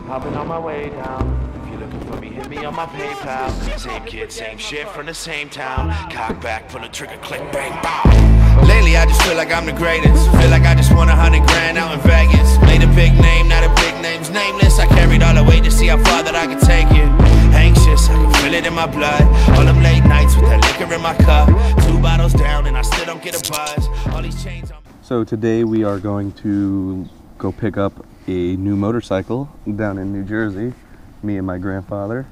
Hopping on my way down. If you're looking for me, hit me on my PayPal. Same kid, same shit from the same town. Cock back, pull a trigger, click, bang, bow. Lately I just feel like I'm the greatest. Feel like I just won 100 grand out in Vegas. Made a big name, now the big name's nameless. I carried all the weight to see how far that I could take it. Anxious, I can feel it in my blood. All them late nights with that liquor in my cup. 2 bottles down and I still don't get a buzz. All these chains on. So today we are going to go pick up a new motorcycle down in New Jersey. Me and my grandfather.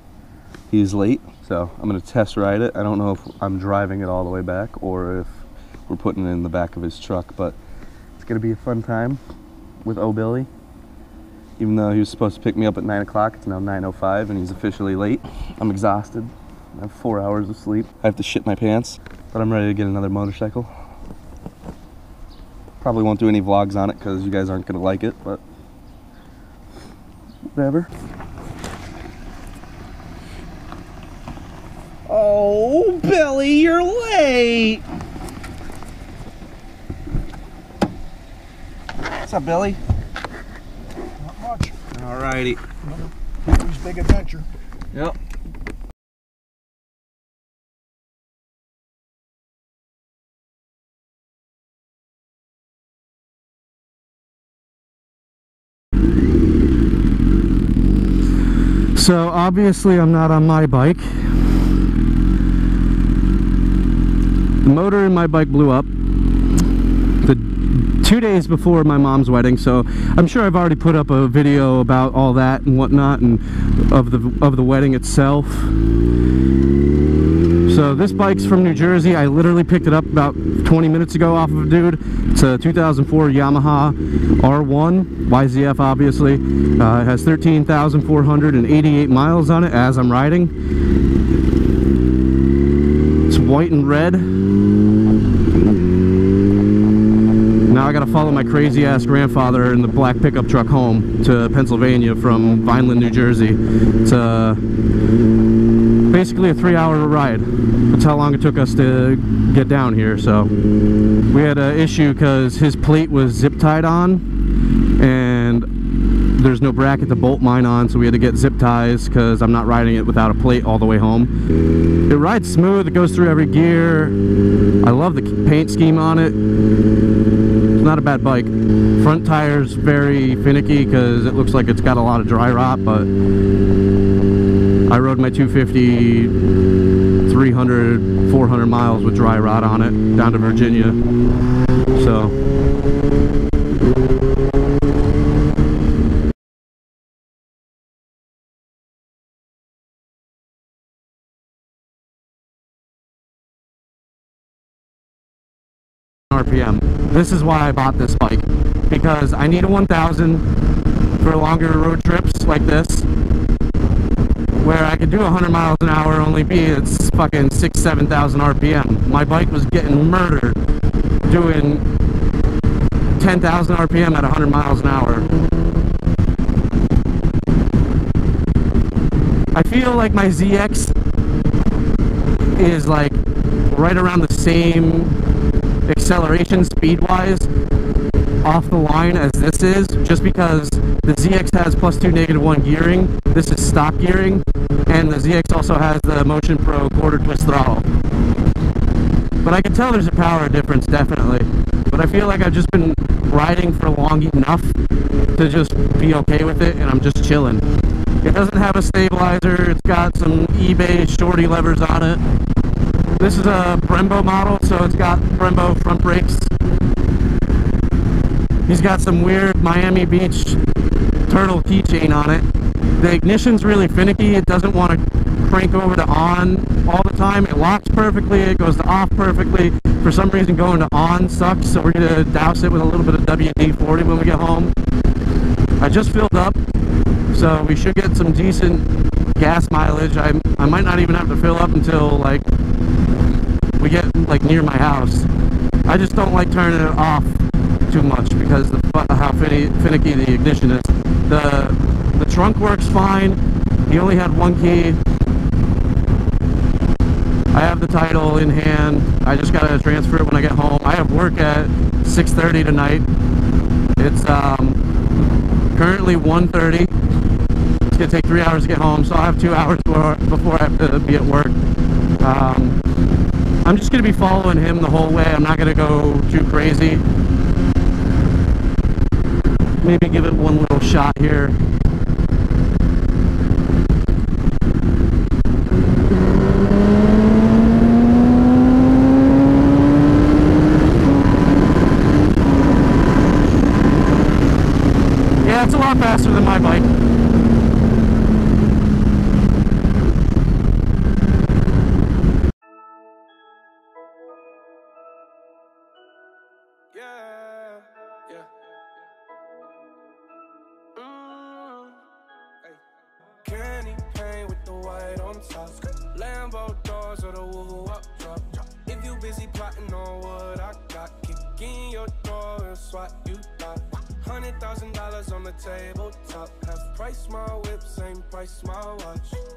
He's late, so I'm gonna test ride it. I don't know if I'm driving it all the way back or if we're putting it in the back of his truck, but it's gonna be a fun time with Billy. Even though he was supposed to pick me up at 9 o'clock, it's now 9:05 and he's officially late. I'm exhausted. I have 4 hours of sleep. I have to shit my pants, but I'm ready to get another motorcycle. Probably won't do any vlogs on it because you guys aren't gonna like it, but whatever. Oh, Billy, you're late! What's up, Billy? Not much. Alrighty. Another big adventure. Yep. So obviously I'm not on my bike. The motor in my bike blew up 2 days before my mom's wedding, so I'm sure I've already put up a video about all that and whatnot, and of the wedding itself. So this bike's from New Jersey. I literally picked it up about 20 minutes ago off of a dude. It's a 2004 Yamaha R1 YZF, obviously. It has 13,488 miles on it as I'm riding. It's white and red. Now I gotta follow my crazy ass grandfather in the black pickup truck home to Pennsylvania from Vineland, New Jersey. It's basically a 3-hour ride. That's how long it took us to get down here. So we had an issue because his plate was zip tied on and there's no bracket to bolt mine on, so we had to get zip ties because I'm not riding it without a plate all the way home. It rides smooth, it goes through every gear. I love the paint scheme on it. It's not a bad bike. Front tire's very finicky because it looks like it's got a lot of dry rot, but I rode my 250 300, 400 miles with dry rot on it down to Virginia. So RPM. This is why I bought this bike, because I need a 1000 for longer road trips like this, where I could do 100 miles an hour, only be it's fucking 6,000-7,000 RPM. My bike was getting murdered doing 10,000 RPM at 100 miles an hour. I feel like my ZX is like right around the same acceleration speed-wise off the line as this is, just because the ZX has +2 -1 gearing. This is stock gearing, and the ZX also has the Motion Pro quarter twist throttle. But I can tell there's a power difference, definitely. But I feel like I've just been riding for long enough to just be okay with it, and I'm just chilling. It doesn't have a stabilizer. It's got some eBay shorty levers on it. This is a Brembo model, so it's got Brembo front brakes. He's got some weird Miami Beach turtle keychain on it. The ignition's really finicky. It doesn't want to crank over to on all the time. It locks perfectly. It goes to off perfectly. For some reason, going to on sucks, so we're going to douse it with a little bit of WD-40 when we get home. I just filled up, so we should get some decent gas mileage. I might not even have to fill up until like we get like near my house. I just don't like turning it off too much because of how finicky the ignition is. The trunk works fine. He only had one key. I have the title in hand. I just gotta transfer it when I get home. I have work at 6:30 tonight. It's currently 1:30. It's gonna take 3 hours to get home, so I'll have 2 hours before I have to be at work. I'm just gonna be following him the whole way. I'm not gonna go too crazy. Maybe give it one little shot here. Yeah, it's a lot faster than my bike. Candy paint with the white on top. Lambo doors or the woo up drop. If you busy plotting on what I got, kick in your door and swat you thought. $100,000 on the tabletop. Half price my whip, same price my watch.